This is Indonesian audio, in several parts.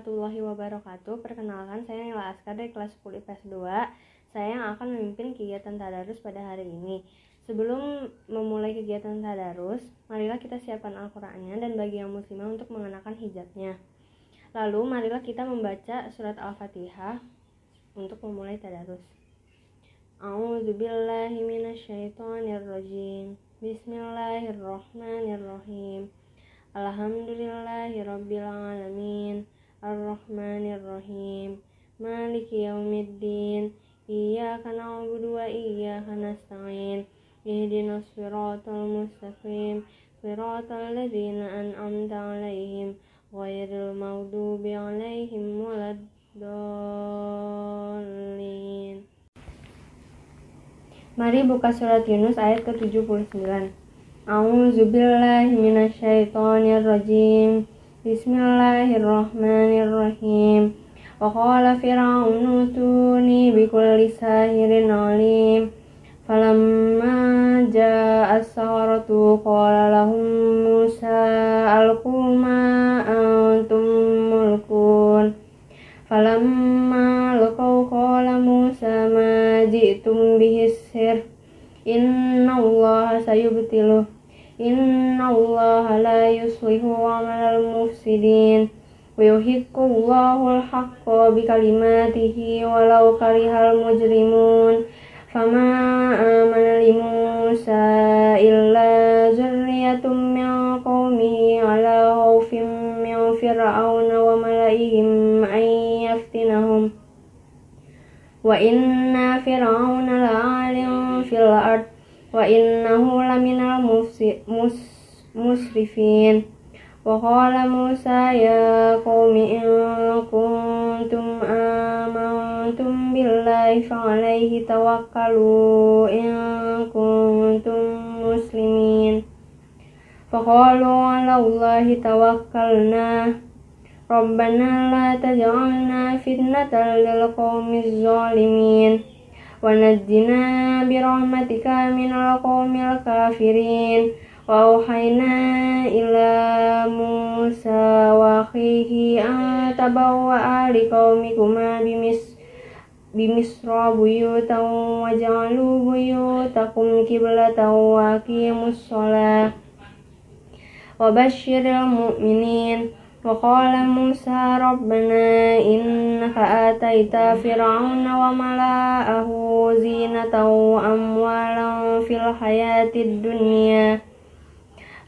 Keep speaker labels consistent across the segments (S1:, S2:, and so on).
S1: warahmatullahi wabarakatuh. Perkenalkan, saya Nila Askar dari kelas 10 IPS 2. Saya yang akan memimpin kegiatan tadarus pada hari ini. Sebelum memulai kegiatan tadarus, marilah kita siapkan Al-Qur'annya dan bagi yang muslimah untuk mengenakan hijabnya. Lalu marilah kita membaca surat Al-Fatihah untuk memulai tadarus. A'udzubillahi minasyaitonirrajim. Bismillahirrahmanirrahim. Alhamdulillahirabbil alamin. Arrahmanirrahim. Maliki yaumiddin. Iyyaka na'budu wa iyyaka nasta'in. Ihdinas siratal mustaqim. Siratal ladzina an'amta 'alaihim ghairil maghdubi 'alaihim waladdallin. Mari buka surat Yunus ayat ke-79. A'udzubillahi minasyaitonirrajim. Bismillahirrahmanirrahim. Wa qala fir'aunu tuni bikulli sahirin 'alim. Falamma jaa'a as-saharatu qala lahum Musa alqu ma antum mulkun. Falamma laqaw qala Musa ma ji'tum bihi sir. Innallaha sayubtiluh. Innallaha la yuslihu 'amalal mufsidin. Wa yuhiqqullahu al-haqqa bikalimatihi walau karihal mujrimun. Fama amana li Musa illa zurriyatum min qaumihi ala khawfin min fir'auna wa malaihim an yaftinahum. Wa inna fir'auna la'alin fil ard wa innahu laminal musrifin. Wa qala Musa ya qaumi in kuntum amantum billahi fa'alaihi tawakkalu in kuntum muslimin. Faqalu 'ala Allahi tawakkalna. Rabbana la taj'alna fitnatan lil qaumiz zalimin wa najjina bi rahmatika minal qaumil kafirin. Wa auhayna ila Musa wa akhihi an tabawwa'a liqaumikuma bimisra buyutan waj'alu buyutakum qiblatan wa aqimus shalah wa basyiril mu'minin. Wa qala Musa rabbana innaka ataita fir'auna wa mala'ahu zinatan wa amwalan fil hayatid dunya.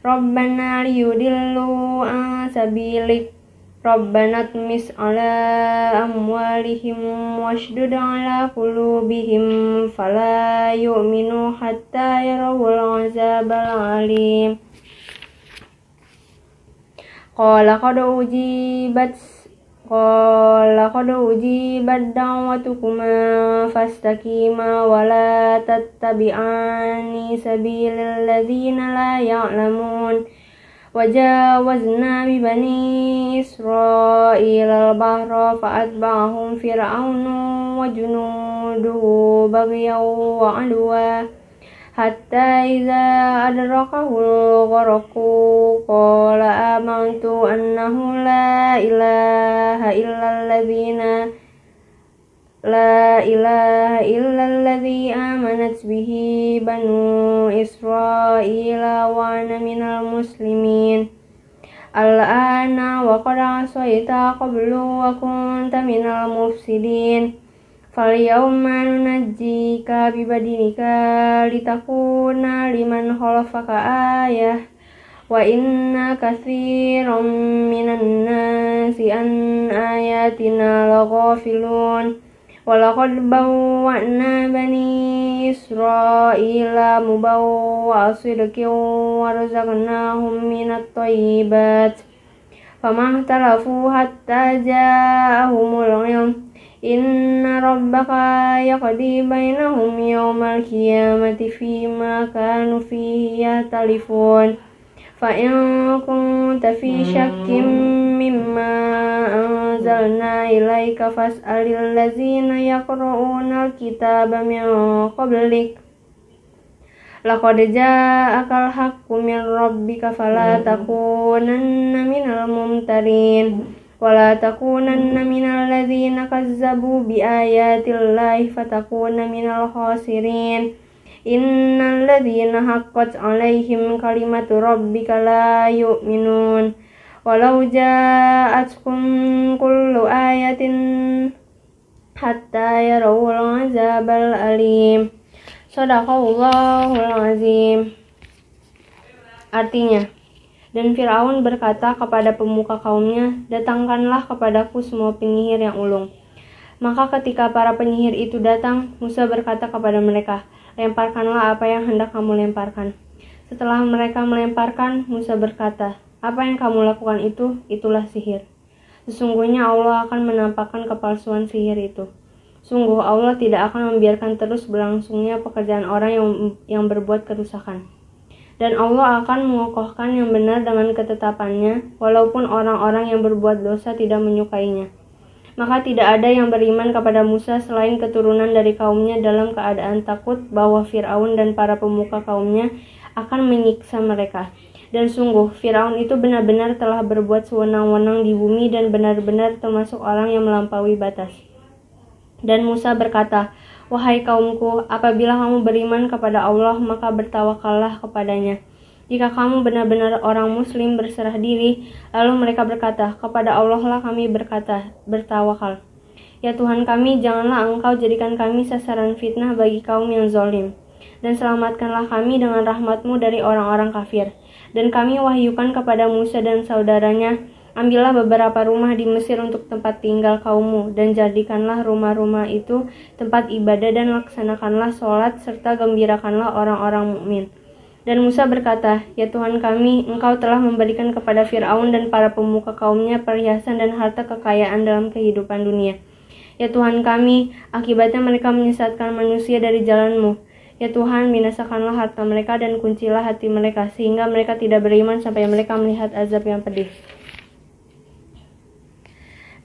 S1: Rabbana liyudillu an sabilik. Rabbana tmis ala amwalihim washdud ala qulubihim fala yu'minu hatta yarawul azabal alim. Qala qad ujibat da'watukuma fastaqima wa la tattabi'ani sabilil ladzina la ya'lamun. Wajawazna bi bani Israila al-bahra fa'atba'ahum fir'aunu wa junuduhu baghyan wa 'adwa hatta idza adrakahu al-gharaqu qala amantu annahu la ilaha illa alladhi amanat bihi banu Israila wa ana minal muslimin. Al-ana wa qad asayta qablu wa kunta minal mufsidin. Falyawma nunajjika bibadinika litakuna liman khalfaka ayah. Wa inna katsiran minan nasi an ayatina laghafilun. Walaqad bawwa'na bani Israila mubawwa'a sidqin wa razaqnahum minat thayyibat. Famahhtalafu hatta ja'ahumul 'ilm. Inna rabbaka yaqdi bainahum yawmal qiyamati fima kanu fihi yahtalifun. Fa in kunta fi syakkin mimma anzalna ilaika fas'alil ladzina yaqra'una al-kitaba min qablik. Laqad ja'akal haqqu min rabbika fala takunanna minal mumtarin. ولا تكونن من الذين كذبوا بآيات الله فتكون من الخاسرين إن الذين حقت عليهم كلمة ربك لا يؤمنون ولو جاءتكم كل آية حتى يروا العذاب الأليم. Shadaqallahul azim. Artinya, dan Fir'aun berkata kepada pemuka kaumnya, datangkanlah kepadaku semua penyihir yang ulung. Maka ketika para penyihir itu datang, Musa berkata kepada mereka, lemparkanlah apa yang hendak kamu lemparkan. Setelah mereka melemparkan, Musa berkata, apa yang kamu lakukan itu, itulah sihir. Sesungguhnya Allah akan menampakkan kepalsuan sihir itu. Sungguh Allah tidak akan membiarkan terus berlangsungnya pekerjaan orang yang berbuat kerusakan. Dan Allah akan mengokohkan yang benar dengan ketetapannya, walaupun orang-orang yang berbuat dosa tidak menyukainya. Maka tidak ada yang beriman kepada Musa selain keturunan dari kaumnya dalam keadaan takut bahwa Fir'aun dan para pemuka kaumnya akan menyiksa mereka. Dan sungguh, Fir'aun itu benar-benar telah berbuat sewenang-wenang di bumi dan benar-benar termasuk orang yang melampaui batas. Dan Musa berkata, wahai kaumku, apabila kamu beriman kepada Allah, maka bertawakallah kepadanya. Jika kamu benar-benar orang muslim berserah diri, lalu mereka berkata, kepada Allah lah kami bertawakal. Ya Tuhan kami, janganlah Engkau jadikan kami sasaran fitnah bagi kaum yang zalim. Dan selamatkanlah kami dengan rahmat-Mu dari orang-orang kafir. Dan kami wahyukan kepada Musa dan saudaranya, ambillah beberapa rumah di Mesir untuk tempat tinggal kaummu, dan jadikanlah rumah-rumah itu tempat ibadah dan laksanakanlah sholat, serta gembirakanlah orang-orang mukmin. Dan Musa berkata, ya Tuhan kami, Engkau telah memberikan kepada Fir'aun dan para pemuka kaumnya perhiasan dan harta kekayaan dalam kehidupan dunia. Ya Tuhan kami, akibatnya mereka menyesatkan manusia dari jalan-Mu. Ya Tuhan, binasakanlah harta mereka dan kuncilah hati mereka, sehingga mereka tidak beriman sampai mereka melihat azab yang pedih.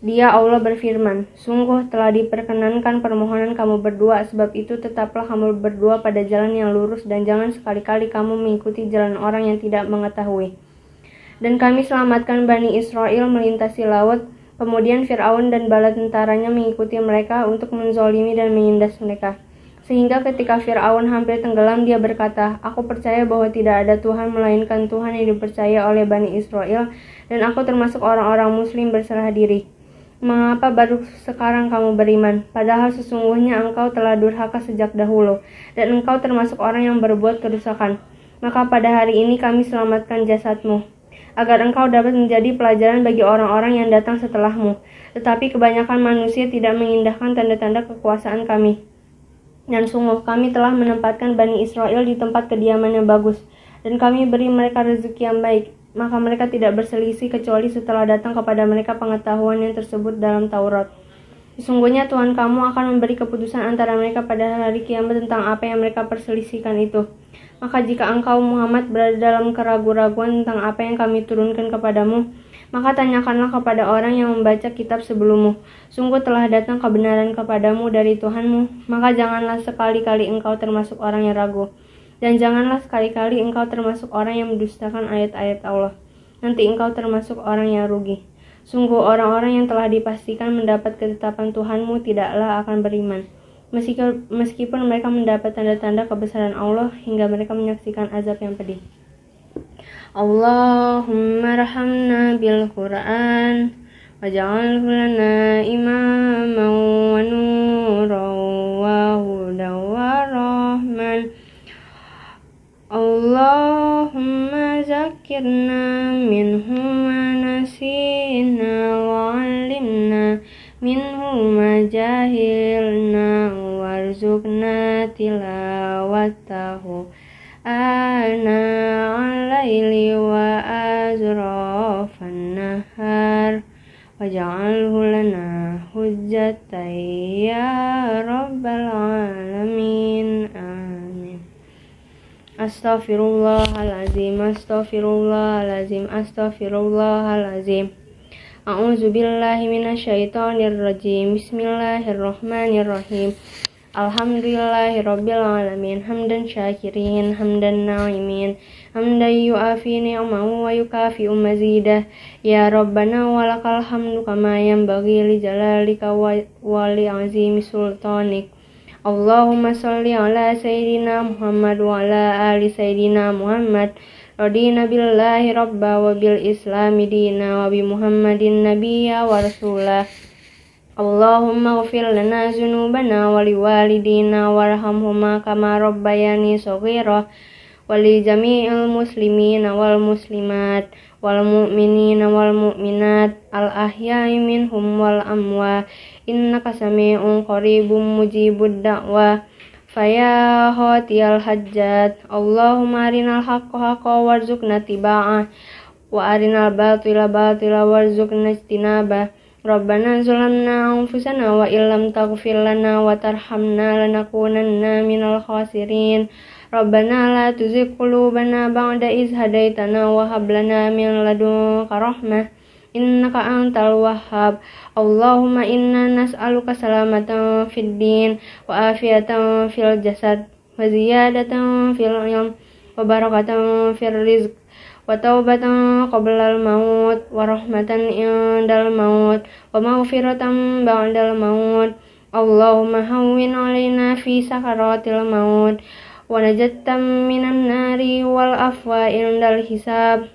S1: Dia Allah berfirman, sungguh telah diperkenankan permohonan kamu berdua, sebab itu tetaplah kamu berdua pada jalan yang lurus dan jangan sekali-kali kamu mengikuti jalan orang yang tidak mengetahui. Dan kami selamatkan Bani Israel melintasi laut, kemudian Fir'aun dan bala tentaranya mengikuti mereka untuk menzolimi dan menindas mereka. Sehingga ketika Fir'aun hampir tenggelam, dia berkata, aku percaya bahwa tidak ada Tuhan melainkan Tuhan yang dipercaya oleh Bani Israel, dan aku termasuk orang-orang muslim berserah diri. Mengapa baru sekarang kamu beriman? Padahal sesungguhnya engkau telah durhaka sejak dahulu, dan engkau termasuk orang yang berbuat kerusakan. Maka pada hari ini kami selamatkan jasadmu, agar engkau dapat menjadi pelajaran bagi orang-orang yang datang setelahmu. Tetapi kebanyakan manusia tidak mengindahkan tanda-tanda kekuasaan kami. Dan sungguh kami telah menempatkan Bani Israel di tempat kediaman yang bagus, dan kami beri mereka rezeki yang baik. Maka mereka tidak berselisih kecuali setelah datang kepada mereka pengetahuan yang tersebut dalam Taurat. Sesungguhnya Tuhan kamu akan memberi keputusan antara mereka pada hari kiamat tentang apa yang mereka perselisihkan itu. Maka jika engkau Muhammad berada dalam keraguan-raguan tentang apa yang kami turunkan kepadamu, maka tanyakanlah kepada orang yang membaca kitab sebelummu. Sungguh telah datang kebenaran kepadamu dari Tuhanmu, maka janganlah sekali-kali engkau termasuk orang yang ragu. Dan janganlah sekali-kali engkau termasuk orang yang mendustakan ayat-ayat Allah. Nanti engkau termasuk orang yang rugi. Sungguh orang-orang yang telah dipastikan mendapat ketetapan Tuhanmu tidaklah akan beriman, meskipun mereka mendapat tanda-tanda kebesaran Allah hingga mereka menyaksikan azab yang pedih. Allahumma rahamna bil Qur'an waj'alhu lana imaman wa nuran wa hudan wa rahman. Allahumma zakirna minhu ma nasina wa 'allimna minhu ma jahilna warzuqna tilawatahu ana al-laili wa azrafan nahar waj'alhu lana hujjatan ya rabbal alamin. Amin. Astaghfirullahalazim, astaghfirullahalazim, astaghfirullahalazim. A'udzubillahi minasyaitonirrajim. Bismillahirrahmanirrahim. Alhamdulillahirabbil alamin hamdan syakirin hamdan na'imin hamdan yu'afi ni'amahu wa yukafi'u mazidah ya rabbana walakal hamdu kama yanbaghi li jalalika wa li azimi sultanik. Allahumma sholli ala sayyidina Muhammad wa ala ali sayyidina Muhammad. Radina billahi rabba wa bil islami dina wa bi Muhammadin nabiyya wa rasulah. Allahumma ghfir lana dzunubana wa liwalidina warhamhuma kama rabbayani shaghira wa li jami'il muslimina wal muslimat wal mu'minina wal mu'minat al ahya'i minhum wal amwat innaka sami'un qaribun mujibud da'wah faya hatiyal hajjat. Allahumma arinal haqqa haqqa warzuqna tiba'ah wa arinal batila batila warzuqna ijtinabah. Rabbana zalamna anfusana wa illam taghfir lana wa tarhamna lanakunanna minal khasirin. Rabbana la tuzigh qulubana ba'da idh hadaitana wa hab lana min ladunka rahmah innaka antal wahhab. Allahumma inna nas'aluka salamatan fid din wa afiatan fil jasad wa ziyadatan fil ilm wa barakatan fil rizq wa taubatan qablal maut wa rahmatan indal maut wa maghfiratan ba'dal maut. Allahumma hawwin alaina fi sakaratil maut wa najatan minan nari wal afwa indal hisab.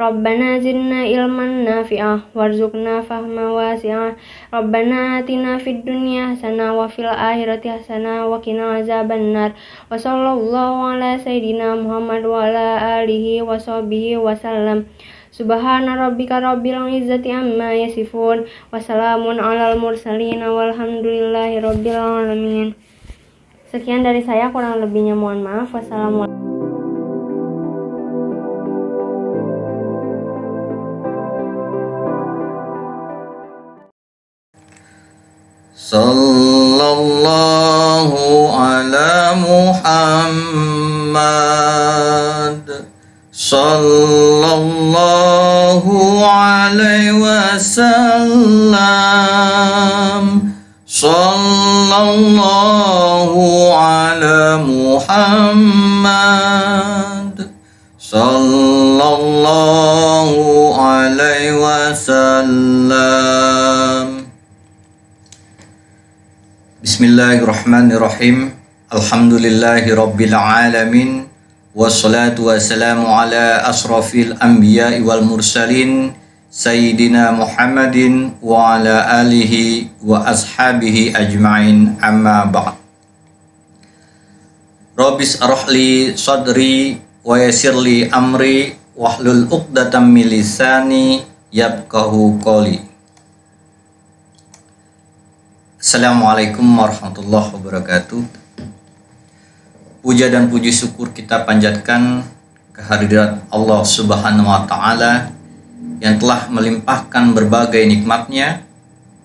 S1: Rabbana zidna ilman nafi'ah warzuqna fahma wasi'ah. Rabbana atina fid dunya hasanah wa fil akhirati hasanah wa qina azabannar. Wa sallallahu ala sayyidina Muhammad wa ala alihi wa sahbihi wa sallam. Subhana rabbika rabbil izzati amma yasifun wa salamun alal mursalin walhamdulillahi rabbil alamin. Sekian dari saya, kurang lebihnya mohon maaf. Wassalamualaikum.
S2: Sallallahu ala Muhammad Sallallahu alaihi wasallam Sallallahu ala Muhammad Sallallahu alaihi wasallam. Bismillahirrahmanirrahim. Alhamdulillahi rabbil alamin. Wassalatu wassalamu ala asrafil anbiya'i wal mursalin Sayyidina Muhammadin wa ala alihi wa ashabihi ajma'in, amma ba'd. Rabbis arahli sadri wa yassirli amri wahlul uqdatam min lisani yafqahu qawli. Assalamualaikum warahmatullahi wabarakatuh. Puja dan puji syukur kita panjatkan kehadirat Allah Subhanahu wa Ta'ala yang telah melimpahkan berbagai nikmatnya.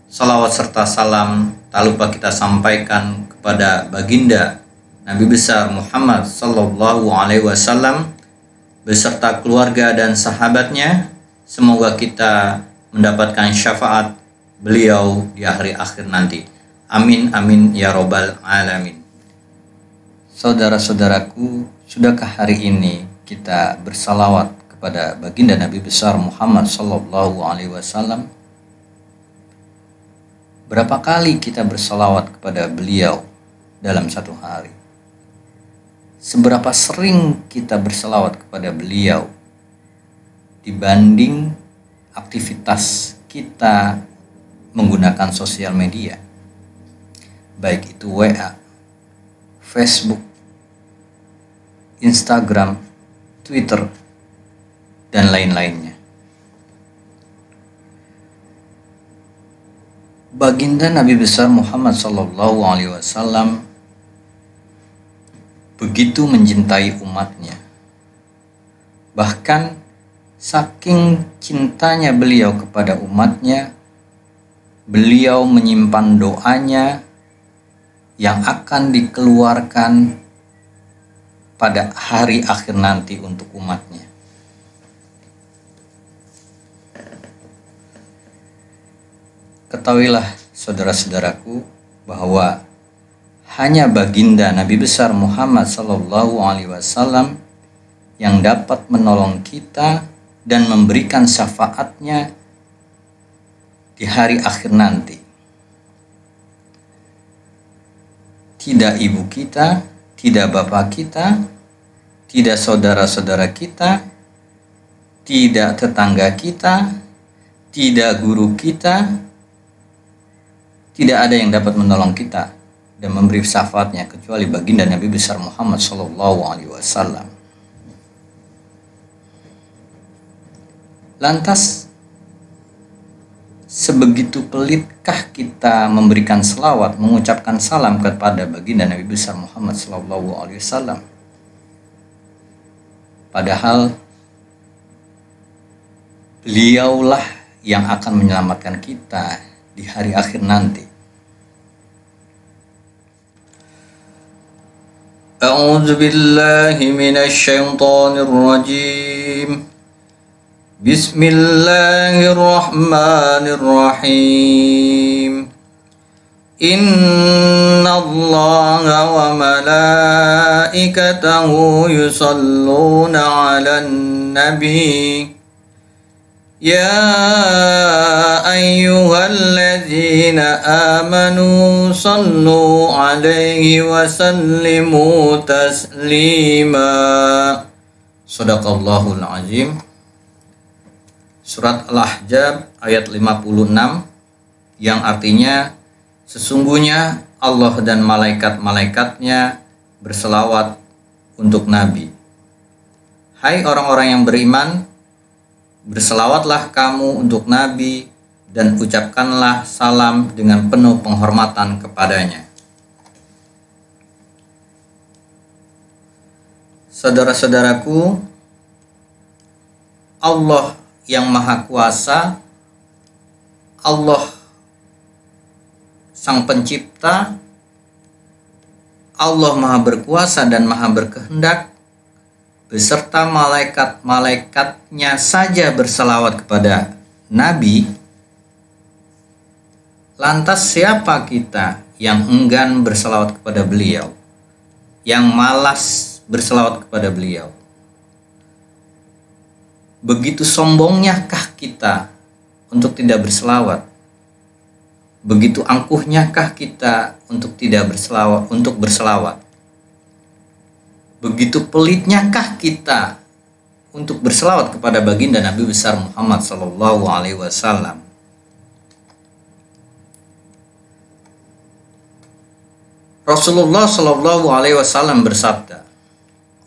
S2: Salawat serta salam tak lupa kita sampaikan kepada baginda Nabi besar Muhammad Sallallahu Alaihi Wasallam beserta keluarga dan sahabatnya. Semoga kita mendapatkan syafaat beliau di hari akhir nanti. Amin amin ya robbal alamin. Saudara-saudaraku, sudahkah hari ini kita bersalawat kepada baginda Nabi besar Muhammad Sallallahu Alaihi Wasallam? Berapa kali kita bersalawat kepada beliau dalam satu hari? Seberapa sering kita bersalawat kepada beliau dibanding aktivitas kita menggunakan sosial media, baik itu WA, Facebook, Instagram, Twitter, dan lain-lainnya. Baginda Nabi besar Muhammad Sallallahu Alaihi Wasallam begitu mencintai umatnya, bahkan saking cintanya beliau kepada umatnya, beliau menyimpan doanya yang akan dikeluarkan pada hari akhir nanti untuk umatnya. Ketahuilah saudara-saudaraku bahwa hanya baginda Nabi besar Muhammad sallallahu alaihi wasallam yang dapat menolong kita dan memberikan syafaatnya di hari akhir nanti. Tidak ibu kita, tidak bapak kita, tidak saudara-saudara kita, tidak tetangga kita, tidak guru kita, tidak ada yang dapat menolong kita dan memberi syafaatnya kecuali baginda Nabi besar Muhammad sallallahu alaihi wasallam. Lantas, sebegitu pelitkah kita memberikan selawat, mengucapkan salam kepada baginda Nabi besar Muhammad sallallahu alaihi wasallam? Padahal beliaulah yang akan menyelamatkan kita di hari akhir nanti. A'udzu billahi minasy syaithanir rajim. Bismillahirrahmanirrahim. Innallaha wa malaikatahu yusalluna 'alan nabi. Ya ayyuhalladzina amanu sallu 'alaihi wa sallimu taslima. Shadaqallahul azim. Surat Al-Ahzab ayat 56 yang artinya sesungguhnya Allah dan malaikat-malaikatnya berselawat untuk Nabi. Hai orang-orang yang beriman, berselawatlah kamu untuk Nabi dan ucapkanlah salam dengan penuh penghormatan kepadanya. Saudara-saudaraku, Allah yang Maha Kuasa, Allah Sang Pencipta, Allah Maha Berkuasa dan Maha Berkehendak, beserta malaikat-malaikatnya saja berselawat kepada Nabi. Lantas siapa kita yang enggan berselawat kepada beliau, yang malas berselawat kepada beliau? Begitu sombongnyakah kita untuk tidak berselawat? Begitu angkuhnyakah kita untuk tidak berselawat, untuk berselawat? Begitu pelitnyakah kita untuk berselawat kepada baginda Nabi besar Muhammad sallallahu alaihi wasallam? Rasulullah sallallahu alaihi wasallam bersabda,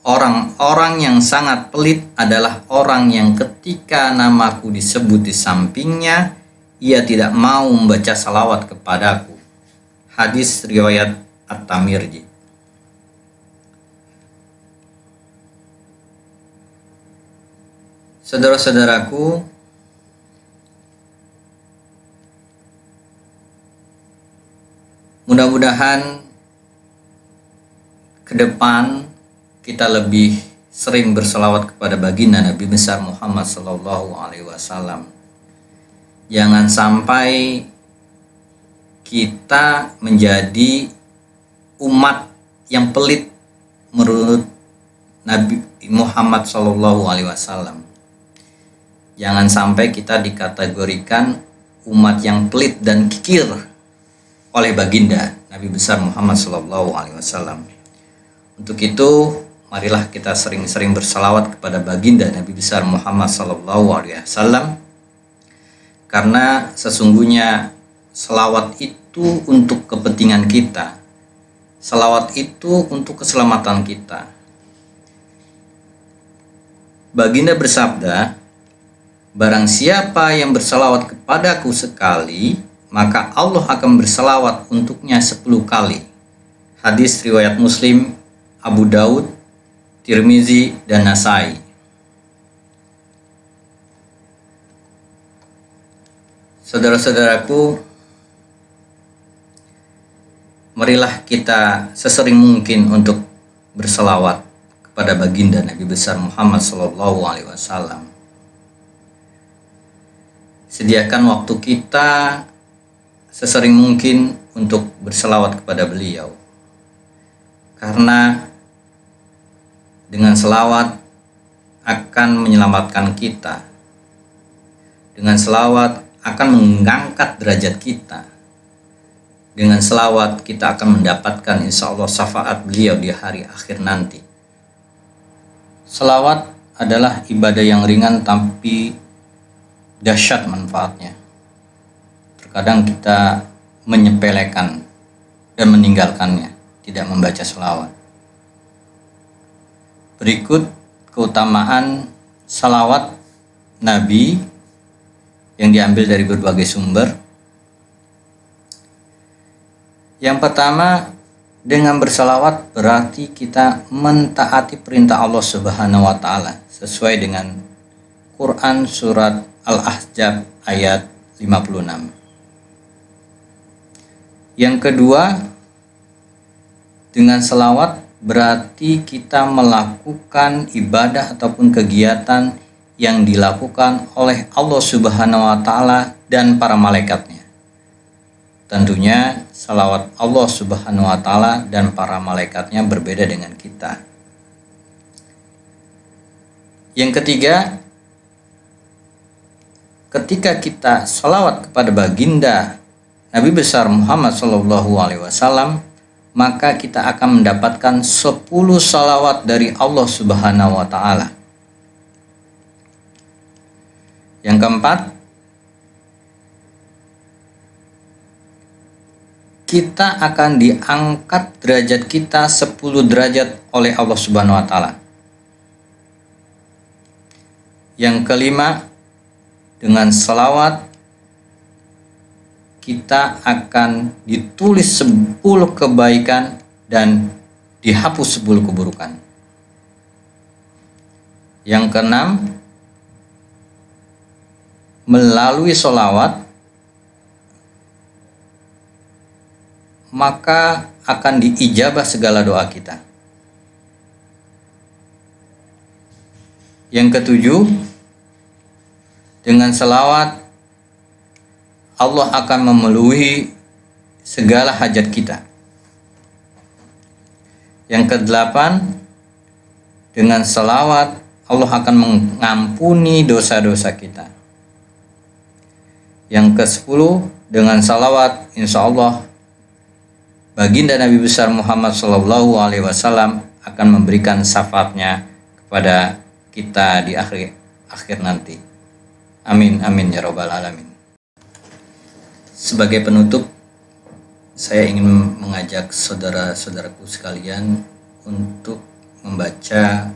S2: orang-orang yang sangat pelit adalah orang yang ketika namaku disebut di sampingnya, ia tidak mau membaca salawat kepadaku. Hadis riwayat At-Tamirji. Saudara-saudaraku, mudah-mudahan ke depan kita lebih sering berselawat kepada baginda Nabi besar Muhammad sallallahu alaihi wasallam. Jangan sampai kita menjadi umat yang pelit menurut Nabi Muhammad sallallahu alaihi wasallam. Jangan sampai kita dikategorikan umat yang pelit dan kikir oleh baginda Nabi besar Muhammad sallallahu alaihi wasallam. Untuk itu, marilah kita sering-sering bersalawat kepada baginda Nabi besar Muhammad sallallahu alaihi wasallam, karena sesungguhnya selawat itu untuk kepentingan kita. Selawat itu untuk keselamatan kita. Baginda bersabda, barang siapa yang bersalawat kepadaku sekali, maka Allah akan bersalawat untuknya 10 kali. Hadis riwayat Muslim, Abu Daud, Tirmizi, dan Nasai. Saudara-saudaraku, marilah kita sesering mungkin untuk berselawat kepada baginda Nabi besar Muhammad sallallahu alaihi wasallam. Sediakan waktu kita sesering mungkin untuk berselawat kepada beliau. karena dengan selawat akan menyelamatkan kita. Dengan selawat akan mengangkat derajat kita. Dengan selawat kita akan mendapatkan insya Allah syafaat beliau di hari akhir nanti. Selawat adalah ibadah yang ringan tapi dahsyat manfaatnya. Terkadang kita menyepelekan dan meninggalkannya, tidak membaca selawat. Berikut keutamaan salawat Nabi yang diambil dari berbagai sumber. Yang pertama, dengan bersalawat berarti kita mentaati perintah Allah Subhanahu wa taala sesuai dengan Quran surat Al-Ahzab ayat 56. Yang kedua, dengan salawat berarti kita melakukan ibadah ataupun kegiatan yang dilakukan oleh Allah Subhanahu wa taala dan para malaikatnya. Tentunya salawat Allah Subhanahu wa taala dan para malaikatnya berbeda dengan kita. Yang ketiga, ketika kita salawat kepada baginda Nabi besar Muhammad SAW, maka kita akan mendapatkan 10 salawat dari Allah Subhanahu wa taala. Yang keempat, kita akan diangkat derajat kita 10 derajat oleh Allah Subhanahu wa taala. Yang kelima, dengan salawat kita akan ditulis 10 kebaikan dan dihapus 10 keburukan. Yang keenam, melalui sholawat maka akan diijabah segala doa kita. Yang ketujuh, dengan selawat Allah akan memenuhi segala hajat kita. Yang kedelapan, dengan selawat Allah akan mengampuni dosa-dosa kita. Yang ke-10, dengan salawat insya Allah baginda Nabi besar Muhammad SAW akan memberikan syafaatnya kepada kita di akhir nanti. Amin amin ya rabbal alamin. Sebagai penutup, saya ingin mengajak saudara-saudaraku sekalian untuk membaca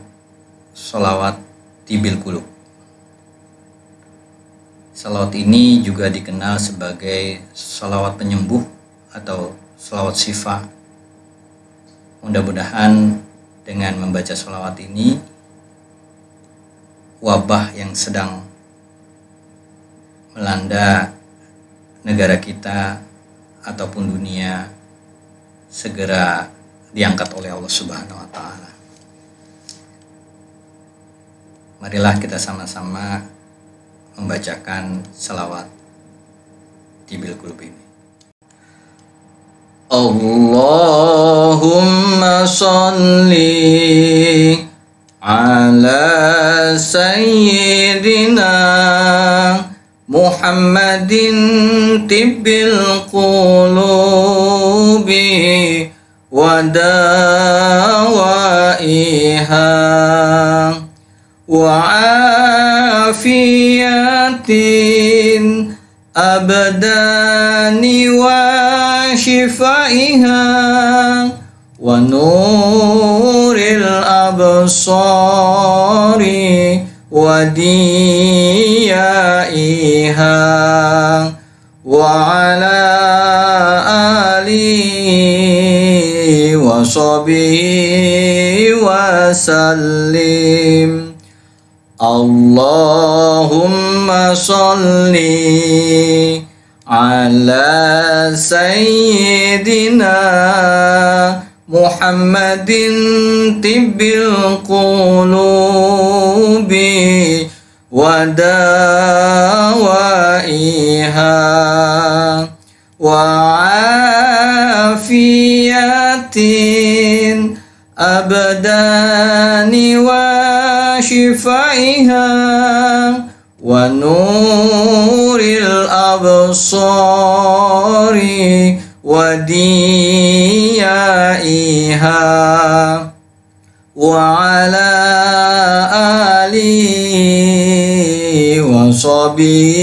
S2: sholawat tibil qulub. Sholawat ini juga dikenal sebagai sholawat penyembuh atau sholawat syifa. Mudah-mudahan dengan membaca sholawat ini, wabah yang sedang melanda negara kita ataupun dunia segera diangkat oleh Allah Subhanahu wa taala. Marilah kita sama-sama membacakan salawat tibil qulub ini. Allahumma sholli ala sayyidina Muhammadin tibbil qulubi wa dawaiha wa afiyatin abdani wa shifaiha wa nuril absari wa diyaiha wa ala alihi wa sahbihi wa sallim. Allahumma sholli ala sayyidina Muhammadin tibbil qulubi wa dawaiha وعافية الأبدان وشفائها ونور الأبصار وديائها وعلى آله وصحبه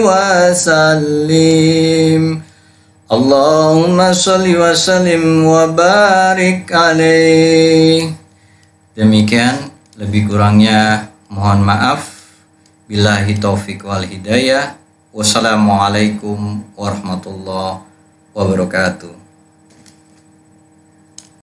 S2: وسلم. Allahumma sholli wa sallim wa barik alaih. Demikian, lebih kurangnya mohon maaf. Billahi taufik wal hidayah. Wassalamualaikum warahmatullahi wabarakatuh.